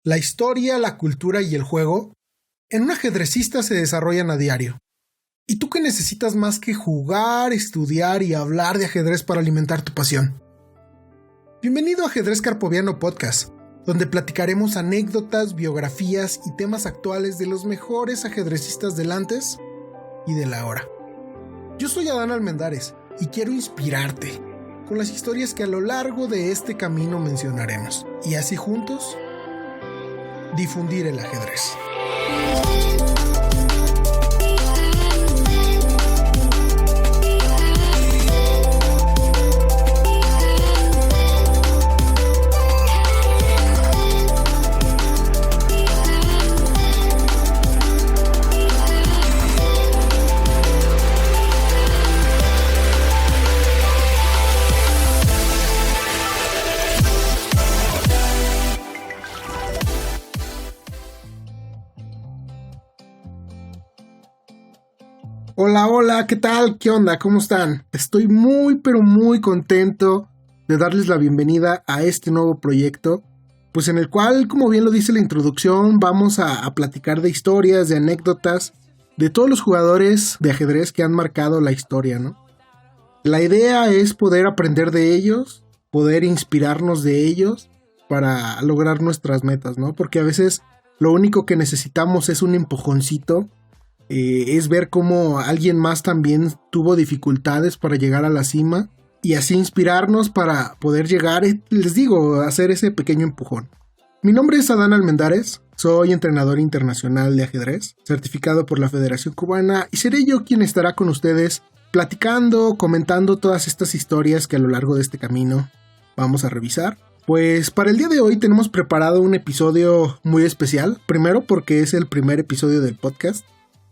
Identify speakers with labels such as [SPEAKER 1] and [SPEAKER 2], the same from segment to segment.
[SPEAKER 1] La historia, la cultura y el juego en un ajedrecista se desarrollan a diario. ¿Y tú qué necesitas más que jugar, estudiar y hablar de ajedrez para alimentar tu pasión? Bienvenido a Ajedrez Carpoviano Podcast, donde platicaremos anécdotas, biografías y temas actuales de los mejores ajedrecistas del antes y del ahora. Yo soy Adán Almendares y quiero inspirarte con las historias que a lo largo de este camino mencionaremos, y así juntos difundir el ajedrez. Hola, ¿qué tal? ¿Qué onda? ¿Cómo están? Estoy muy contento de darles la bienvenida a este nuevo proyecto, pues en el cual, como bien lo dice la introducción, vamos a platicar de historias, de anécdotas, de todos los jugadores de ajedrez que han marcado la historia, ¿no? La idea es poder aprender de ellos, poder inspirarnos de ellos para lograr nuestras metas, ¿no? Porque a veces lo único que necesitamos es un empujoncito. Es ver cómo alguien más también tuvo dificultades para llegar a la cima y así inspirarnos para poder llegar, les digo, a hacer ese pequeño empujón. Mi nombre es Adán Almendares, soy entrenador internacional de ajedrez, certificado por la Federación Cubana, y seré yo quien estará con ustedes platicando, comentando todas estas historias que a lo largo de este camino vamos a revisar. Pues para el día de hoy tenemos preparado un episodio muy especial, primero porque es el primer episodio del podcast,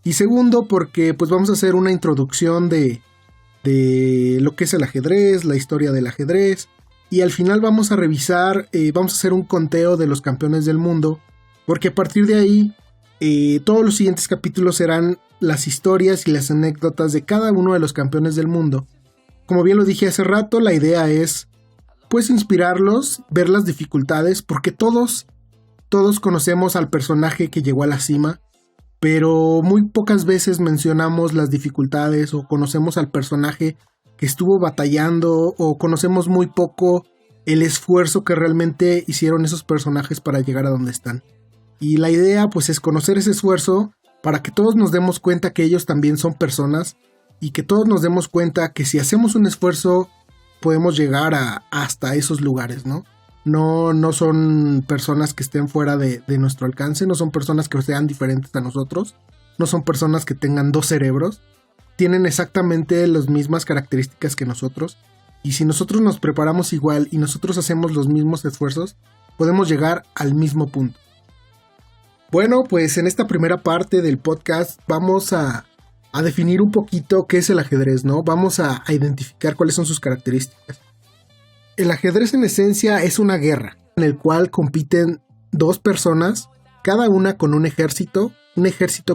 [SPEAKER 1] y segundo porque pues vamos a hacer una introducción de lo que es el ajedrez, la historia del ajedrez, y al final vamos a revisar, vamos a hacer un conteo de los campeones del mundo, porque a partir de ahí todos los siguientes capítulos serán las historias y las anécdotas de cada uno de los campeones del mundo. Como bien lo dije hace rato, la idea es pues inspirarlos, ver las dificultades, porque todos conocemos al personaje que llegó a la cima, pero muy pocas veces mencionamos las dificultades o conocemos al personaje que estuvo batallando, o conocemos muy poco el esfuerzo que realmente hicieron esos personajes para llegar a donde están. Y la idea pues es conocer ese esfuerzo para que todos nos demos cuenta que ellos también son personas y que todos nos demos cuenta que si hacemos un esfuerzo podemos llegar hasta esos lugares, ¿no? No son personas que estén fuera de nuestro alcance, no son personas que sean diferentes a nosotros, no son personas que tengan dos cerebros, tienen exactamente las mismas características que nosotros, y si nosotros nos preparamos igual y nosotros hacemos los mismos esfuerzos, podemos llegar al mismo punto. Bueno, pues en esta primera parte del podcast vamos a definir un poquito qué es el ajedrez, ¿no? Vamos a identificar cuáles son sus características. El ajedrez en esencia es una guerra en el cual compiten dos personas, cada una con un ejército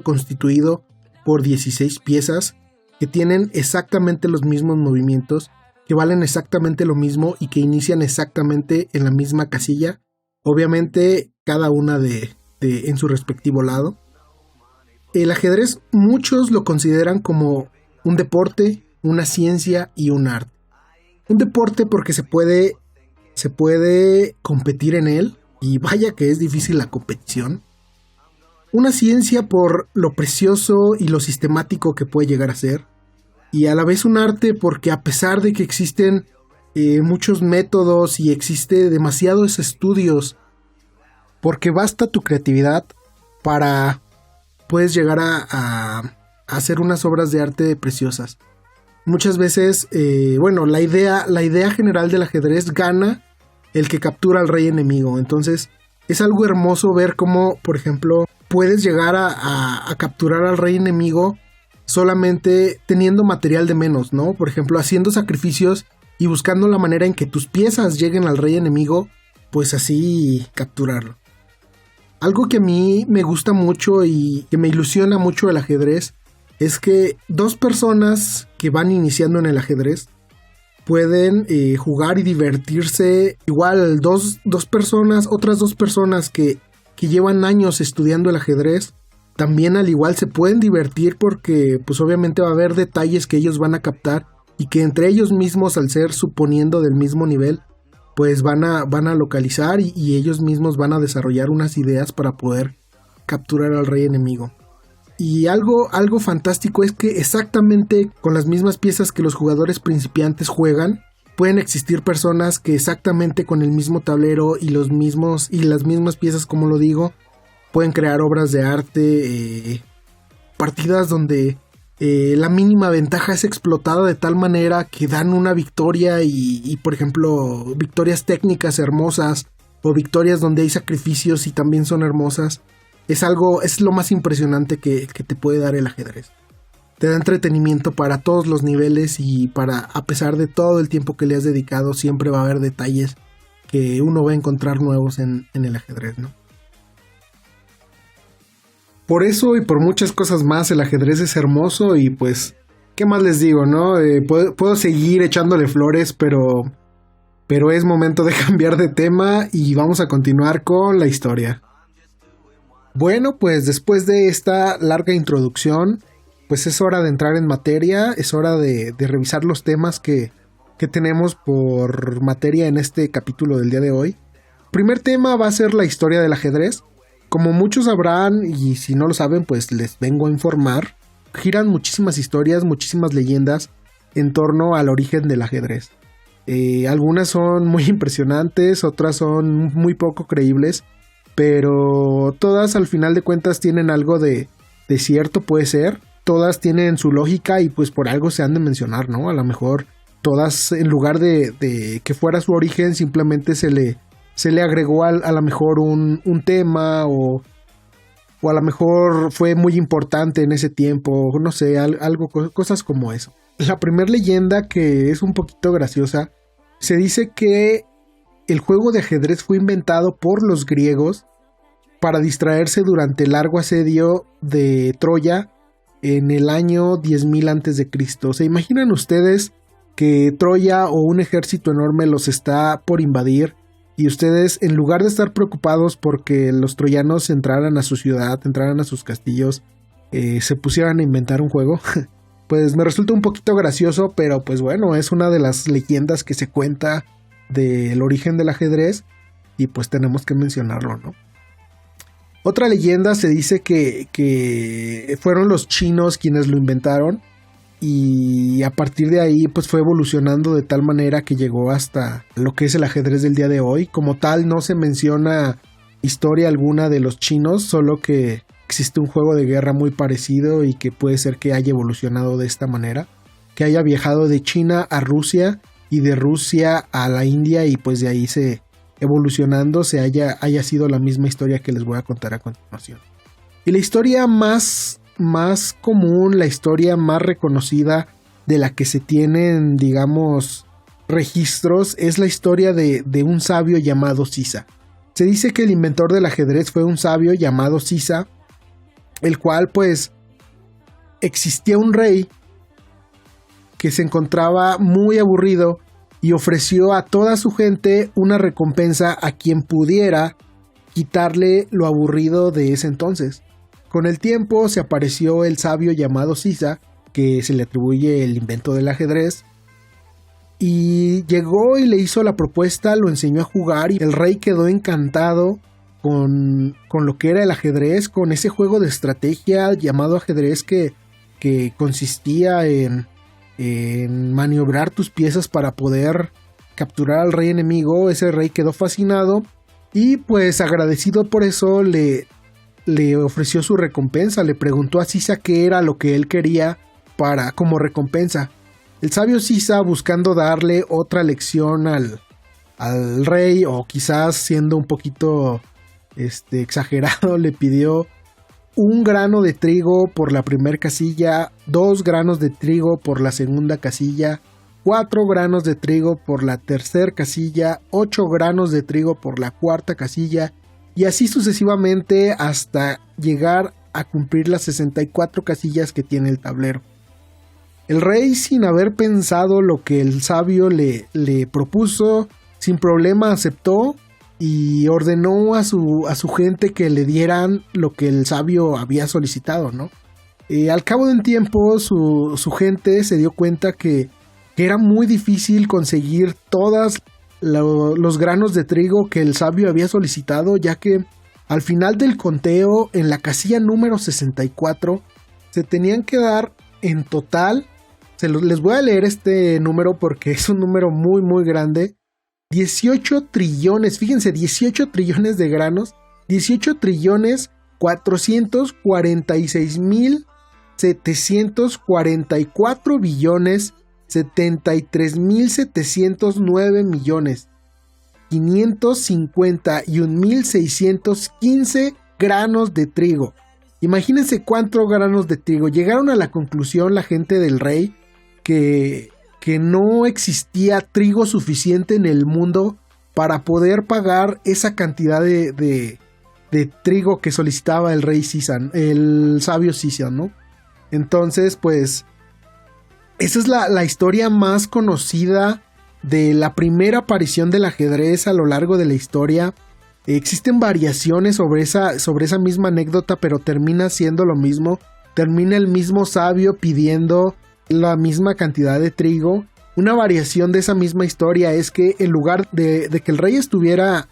[SPEAKER 1] constituido por 16 piezas que tienen exactamente los mismos movimientos, que valen exactamente lo mismo y que inician exactamente en la misma casilla, obviamente cada una en su respectivo lado. El ajedrez muchos lo consideran como un deporte, una ciencia y un arte. Un deporte porque se puede competir en él, y vaya que es difícil la competición. Una ciencia por lo precioso y lo sistemático que puede llegar a ser, y a la vez un arte porque a pesar de que existen muchos métodos y existe demasiados estudios, porque basta tu creatividad para puedes llegar a hacer unas obras de arte preciosas. Muchas veces, la idea general del ajedrez gana el que captura al rey enemigo. Entonces, es algo hermoso ver cómo, por ejemplo, puedes llegar a capturar al rey enemigo solamente teniendo material de menos, ¿no? Por ejemplo, haciendo sacrificios y buscando la manera en que tus piezas lleguen al rey enemigo, pues así capturarlo. Algo que a mí me gusta mucho y que me ilusiona mucho el ajedrez es que dos personas que van iniciando en el ajedrez pueden jugar y divertirse. Igual otras dos personas que que llevan años estudiando el ajedrez, también al igual se pueden divertir porque pues obviamente va a haber detalles que ellos van a captar y que entre ellos mismos, al ser suponiendo del mismo nivel, pues van a localizar y ellos mismos van a desarrollar unas ideas para poder capturar al rey enemigo. Y algo fantástico es que exactamente con las mismas piezas que los jugadores principiantes juegan, pueden existir personas que exactamente con el mismo tablero y las mismas piezas, como lo digo, pueden crear obras de arte, partidas donde la mínima ventaja es explotada de tal manera que dan una victoria y por ejemplo, victorias técnicas hermosas o victorias donde hay sacrificios y también son hermosas. Es lo más impresionante que te puede dar el ajedrez. Te da entretenimiento para todos los niveles y a pesar de todo el tiempo que le has dedicado, siempre va a haber detalles que uno va a encontrar nuevos en el ajedrez, ¿no? Por eso y por muchas cosas más, el ajedrez es hermoso y pues, ¿qué más les digo, no? Puedo seguir echándole flores, pero es momento de cambiar de tema y vamos a continuar con la historia. Bueno, pues después de esta larga introducción, pues es hora de entrar en materia, es hora de revisar los temas que tenemos por materia en este capítulo del día de hoy. El primer tema va a ser la historia del ajedrez. Como muchos sabrán, y si no lo saben, pues les vengo a informar, giran muchísimas historias, muchísimas leyendas en torno al origen del ajedrez. Algunas son muy impresionantes, otras son muy poco creíbles, pero todas al final de cuentas tienen algo de cierto, puede ser. Todas tienen su lógica y pues por algo se han de mencionar, ¿no? A lo mejor todas, en lugar de que fuera su origen, simplemente se le agregó a lo mejor un tema o a lo mejor fue muy importante en ese tiempo, no sé, cosas como eso. La primera leyenda, que es un poquito graciosa, se dice que el juego de ajedrez fue inventado por los griegos para distraerse durante el largo asedio de Troya en el año 10.000 a.C. ¿Se imaginan ustedes que Troya o un ejército enorme los está por invadir y ustedes, en lugar de estar preocupados porque los troyanos entraran a su ciudad, entraran a sus castillos, se pusieran a inventar un juego? Pues me resulta un poquito gracioso, pero pues bueno, es una de las leyendas que se cuenta del origen del ajedrez y pues tenemos que mencionarlo, ¿no? Otra leyenda se dice que fueron los chinos quienes lo inventaron y a partir de ahí pues fue evolucionando de tal manera que llegó hasta lo que es el ajedrez del día de hoy. Como tal no se menciona historia alguna de los chinos, solo que existe un juego de guerra muy parecido y que puede ser que haya evolucionado de esta manera, que haya viajado de China a Rusia y de Rusia a la India y pues de ahí evolucionando haya sido la misma historia que les voy a contar a continuación. Y la historia más común, la historia más reconocida de la que se tienen, digamos, registros, es la historia de un sabio llamado Sisa. Se dice que el inventor del ajedrez fue un sabio llamado Sisa, el cual pues existía un rey que se encontraba muy aburrido y ofreció a toda su gente una recompensa a quien pudiera quitarle lo aburrido de ese entonces. Con el tiempo se apareció el sabio llamado Sisa, que se le atribuye el invento del ajedrez, y llegó y le hizo la propuesta, lo enseñó a jugar y el rey quedó encantado con lo que era el ajedrez, con ese juego de estrategia llamado ajedrez que consistía en maniobrar tus piezas para poder capturar al rey enemigo. Ese rey quedó fascinado y pues agradecido por eso le ofreció su recompensa. Le preguntó a Sisa qué era lo que él quería como recompensa. El sabio Sisa, buscando darle otra lección al rey, o quizás siendo un poquito exagerado, le pidió 1 grano de trigo por la primera casilla, 2 granos de trigo por la segunda casilla, 4 granos de trigo por la tercera casilla, 8 granos de trigo por la cuarta casilla, y así sucesivamente hasta llegar a cumplir las 64 casillas que tiene el tablero. El rey, sin haber pensado lo que el sabio le propuso, sin problema aceptó y ordenó a su gente que le dieran lo que el sabio había solicitado, ¿no? Al cabo de un tiempo su gente se dio cuenta que era muy difícil conseguir todos los granos de trigo que el sabio había solicitado, ya que al final del conteo, en la casilla número 64, se tenían que dar en total, les voy a leer este número porque es un número muy muy grande, 18 trillones, fíjense, 18 trillones de granos, 18 trillones 446 mil 744 billones 73.709 millones 551.615 granos de trigo. Imagínense cuántos granos de trigo. Llegaron a la conclusión la gente del rey que no existía trigo suficiente en el mundo para poder pagar esa cantidad de trigo que solicitaba el rey Sisan, el sabio Sisan, ¿no? Entonces, pues, esa es la historia más conocida de la primera aparición del ajedrez a lo largo de la historia. Existen variaciones sobre esa misma anécdota, pero termina siendo lo mismo. Termina el mismo sabio pidiendo la misma cantidad de trigo. Una variación de esa misma historia es que en lugar de que el rey estuviera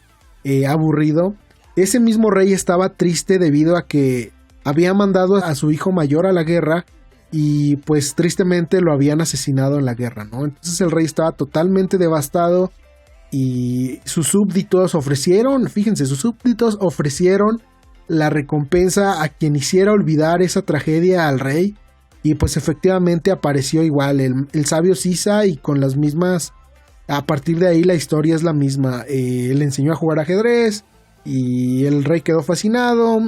[SPEAKER 1] aburrido, ese mismo rey estaba triste debido a que había mandado a su hijo mayor a la guerra y pues tristemente lo habían asesinado en la guerra, ¿no? Entonces el rey estaba totalmente devastado y sus súbditos ofrecieron la recompensa a quien hiciera olvidar esa tragedia al rey. Y pues efectivamente apareció igual el sabio Sisa, y con las mismas, a partir de ahí la historia es la misma. Le enseñó a jugar ajedrez y el rey quedó fascinado,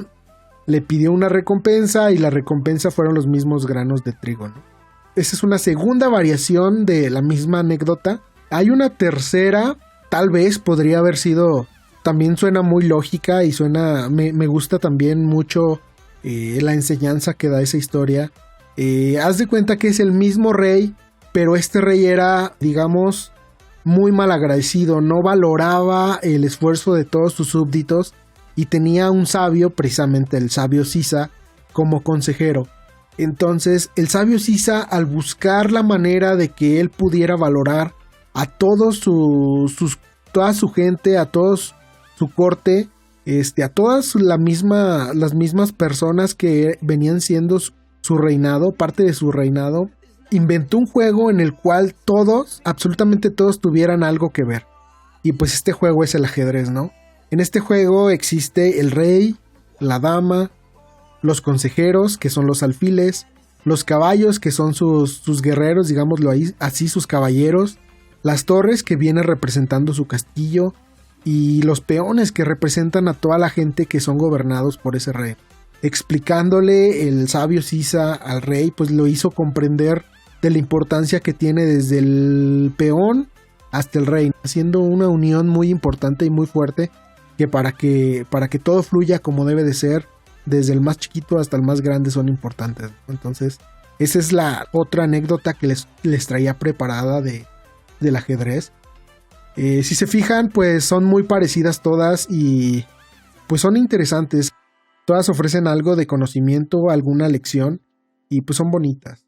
[SPEAKER 1] le pidió una recompensa y la recompensa fueron los mismos granos de trigo, ¿no? Esa es una segunda variación de la misma anécdota. Hay una tercera, tal vez podría haber sido, también suena muy lógica y me gusta también mucho la enseñanza que da esa historia. Haz de cuenta que es el mismo rey, pero este rey era, digamos, muy mal agradecido, no valoraba el esfuerzo de todos sus súbditos y tenía un sabio, precisamente el sabio Sisa, como consejero. Entonces el sabio Sisa, al buscar la manera de que él pudiera valorar a toda su gente, a todos su corte, a todas las mismas personas que venían siendo su reinado, parte de su reinado, inventó un juego en el cual todos, absolutamente todos, tuvieran algo que ver. Y pues este juego es el ajedrez, ¿no? En este juego existe el rey, la dama, los consejeros, que son los alfiles, los caballos, que son sus guerreros, digámoslo así, sus caballeros, las torres, que vienen representando su castillo, y los peones, que representan a toda la gente que son gobernados por ese rey. Explicándole el sabio Sisa al rey, pues lo hizo comprender de la importancia que tiene desde el peón hasta el rey, haciendo una unión muy importante y muy fuerte, que para que todo fluya como debe de ser, desde el más chiquito hasta el más grande son importantes. Entonces, esa es la otra anécdota que les traía preparada del ajedrez. Si se fijan, pues son muy parecidas todas y pues son interesantes. Todas ofrecen algo de conocimiento, alguna lección, y pues son bonitas.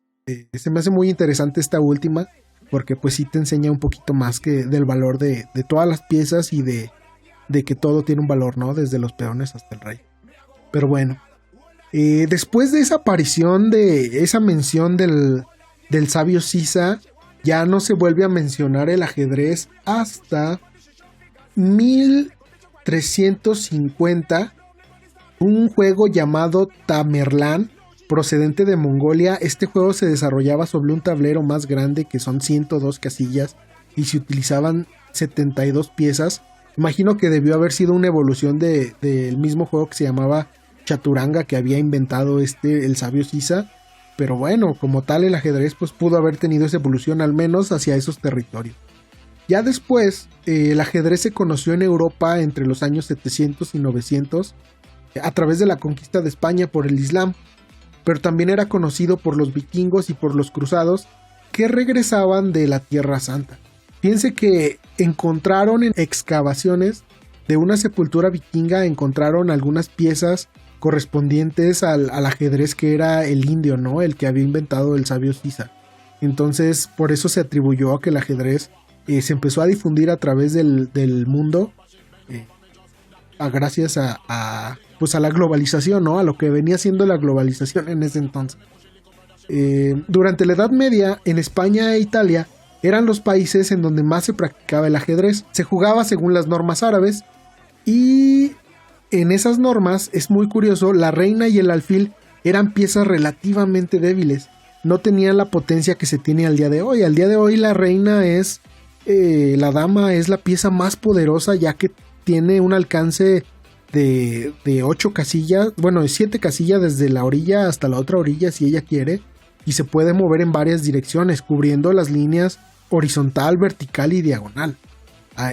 [SPEAKER 1] Se me hace muy interesante esta última, porque pues sí te enseña un poquito más que del valor de todas las piezas y de que todo tiene un valor, ¿no? Desde los peones hasta el rey. Pero bueno, después de esa aparición, de esa mención del sabio Sisa, ya no se vuelve a mencionar el ajedrez hasta 1350, un juego llamado Tamerlán, procedente de Mongolia. Este juego se desarrollaba sobre un tablero más grande, que son 102 casillas, y se utilizaban 72 piezas. Imagino que debió haber sido una evolución del mismo juego que se llamaba Chaturanga, que había inventado el sabio Sisa. Pero bueno, como tal el ajedrez pues pudo haber tenido esa evolución, al menos hacia esos territorios. Ya después, el ajedrez se conoció en Europa entre los años 700 y 900, a través de la conquista de España por el Islam, pero también era conocido por los vikingos y por los cruzados que regresaban de la Tierra Santa. Piense que encontraron en excavaciones de una sepultura vikinga encontraron algunas piezas correspondientes al ajedrez que era el indio, ¿no? El que había inventado el sabio Sisa. Entonces, por eso se atribuyó a que el ajedrez se empezó a difundir a través del mundo, gracias a la globalización, ¿no? A lo que venía siendo la globalización en ese entonces. Durante la Edad Media, en España e Italia, eran los países en donde más se practicaba el ajedrez. Se jugaba según las normas árabes, y en esas normas, es muy curioso, la reina y el alfil eran piezas relativamente débiles. No tenían la potencia que se tiene al día de hoy. Al día de hoy la reina es, la dama es la pieza más poderosa, ya que tiene un alcance de 8 casillas, bueno, de 7 casillas desde la orilla hasta la otra orilla si ella quiere, y se puede mover en varias direcciones, cubriendo las líneas horizontal, vertical y diagonal.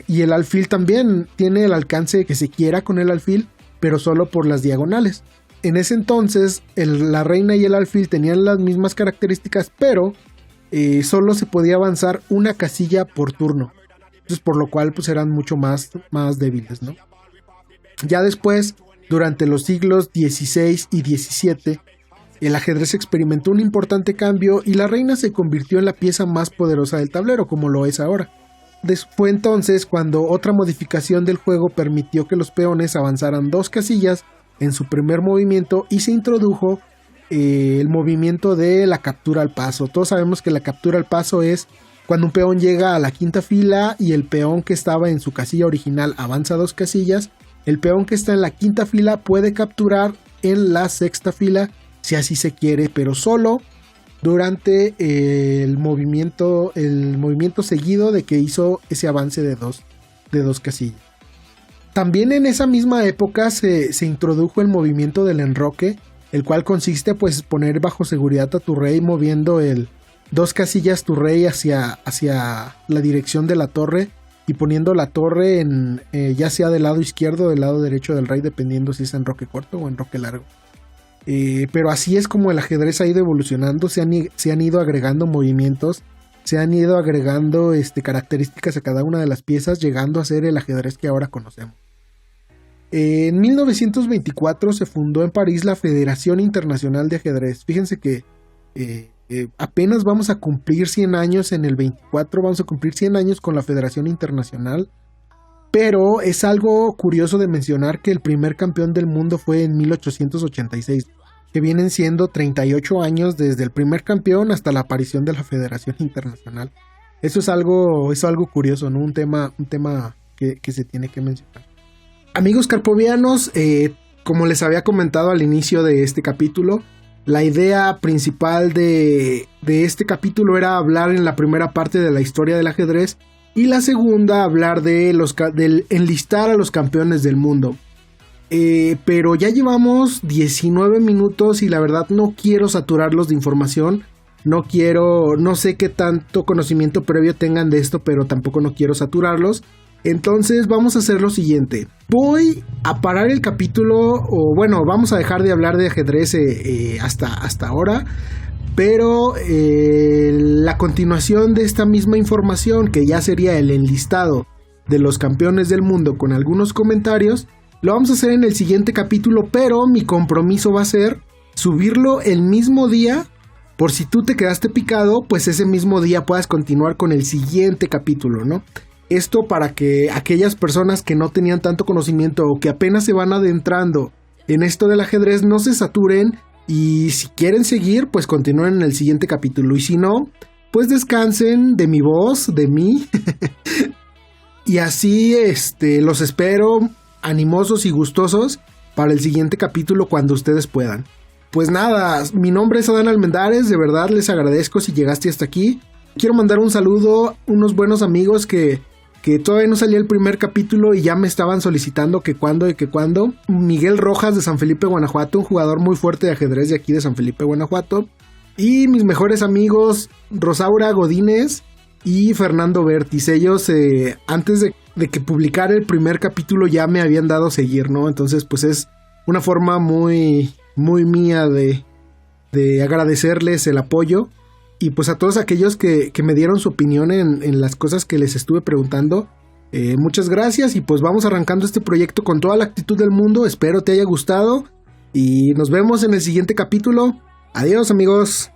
[SPEAKER 1] Y el alfil también tiene el alcance que se quiera con el alfil, pero solo por las diagonales. En ese entonces, la reina y el alfil tenían las mismas características, pero solo se podía avanzar una casilla por turno. Entonces, por lo cual pues eran mucho más débiles, ¿no? Ya después, durante los siglos XVI y XVII, el ajedrez experimentó un importante cambio y la reina se convirtió en la pieza más poderosa del tablero, como lo es ahora. Fue entonces cuando otra modificación del juego permitió que los peones avanzaran 2 casillas en su primer movimiento y se introdujo el movimiento de la captura al paso. Todos sabemos que la captura al paso es cuando un peón llega a la quinta fila y el peón que estaba en su casilla original avanza 2 casillas. El peón que está en la quinta fila puede capturar en la sexta fila si así se quiere, pero solo durante el movimiento seguido de que hizo ese avance de dos casillas. También en esa misma época se introdujo el movimiento del enroque, el cual consiste pues poner bajo seguridad a tu rey moviendo 2 casillas tu rey hacia la dirección de la torre y poniendo la torre ya sea del lado izquierdo o del lado derecho del rey, dependiendo si es enroque corto o enroque largo. Pero así es como el ajedrez ha ido evolucionando, se han ido agregando movimientos, se han ido agregando características a cada una de las piezas, llegando a ser el ajedrez que ahora conocemos. En 1924 se fundó en París la Federación Internacional de Ajedrez. Fíjense que apenas vamos a cumplir 100 años en el 24, vamos a cumplir 100 años con la Federación Internacional. Pero es algo curioso de mencionar que el primer campeón del mundo fue en 1886, que vienen siendo 38 años desde el primer campeón hasta la aparición de la Federación Internacional. Eso es algo curioso, ¿no? Un tema que se tiene que mencionar. Amigos carpovianos, como les había comentado al inicio de este capítulo, la idea principal de este capítulo era hablar en la primera parte de la historia del ajedrez, y la segunda, hablar del enlistar a los campeones del mundo. Pero ya llevamos 19 minutos y la verdad no quiero saturarlos de información. No sé qué tanto conocimiento previo tengan de esto, pero tampoco no quiero saturarlos. Entonces vamos a hacer lo siguiente. Voy a parar el capítulo, o bueno, vamos a dejar de hablar de ajedrez hasta ahora. Pero la continuación de esta misma información, que ya sería el enlistado de los campeones del mundo con algunos comentarios, lo vamos a hacer en el siguiente capítulo, pero mi compromiso va a ser subirlo el mismo día, por si tú te quedaste picado, pues ese mismo día puedas continuar con el siguiente capítulo, ¿no? Esto para que aquellas personas que no tenían tanto conocimiento o que apenas se van adentrando en esto del ajedrez no se saturen. Y si quieren seguir, pues continúen en el siguiente capítulo. Y si no, pues descansen de mi voz, de mí. Y así los espero animosos y gustosos para el siguiente capítulo cuando ustedes puedan. Pues nada, mi nombre es Adán Almendares. De verdad les agradezco si llegaste hasta aquí. Quiero mandar un saludo a unos buenos amigos que todavía no salía el primer capítulo y ya me estaban solicitando que cuándo. Miguel Rojas de San Felipe, Guanajuato, un jugador muy fuerte de ajedrez de aquí de San Felipe, Guanajuato. Y mis mejores amigos Rosaura Godínez y Fernando Bertis. Ellos antes de que publicara el primer capítulo ya me habían dado seguir, ¿no? Entonces pues es una forma muy, muy mía de agradecerles el apoyo. Y pues a todos aquellos que me dieron su opinión en las cosas que les estuve preguntando, Muchas gracias y pues vamos arrancando este proyecto con toda la actitud del mundo. Espero te haya gustado y nos vemos en el siguiente capítulo. Adiós, amigos.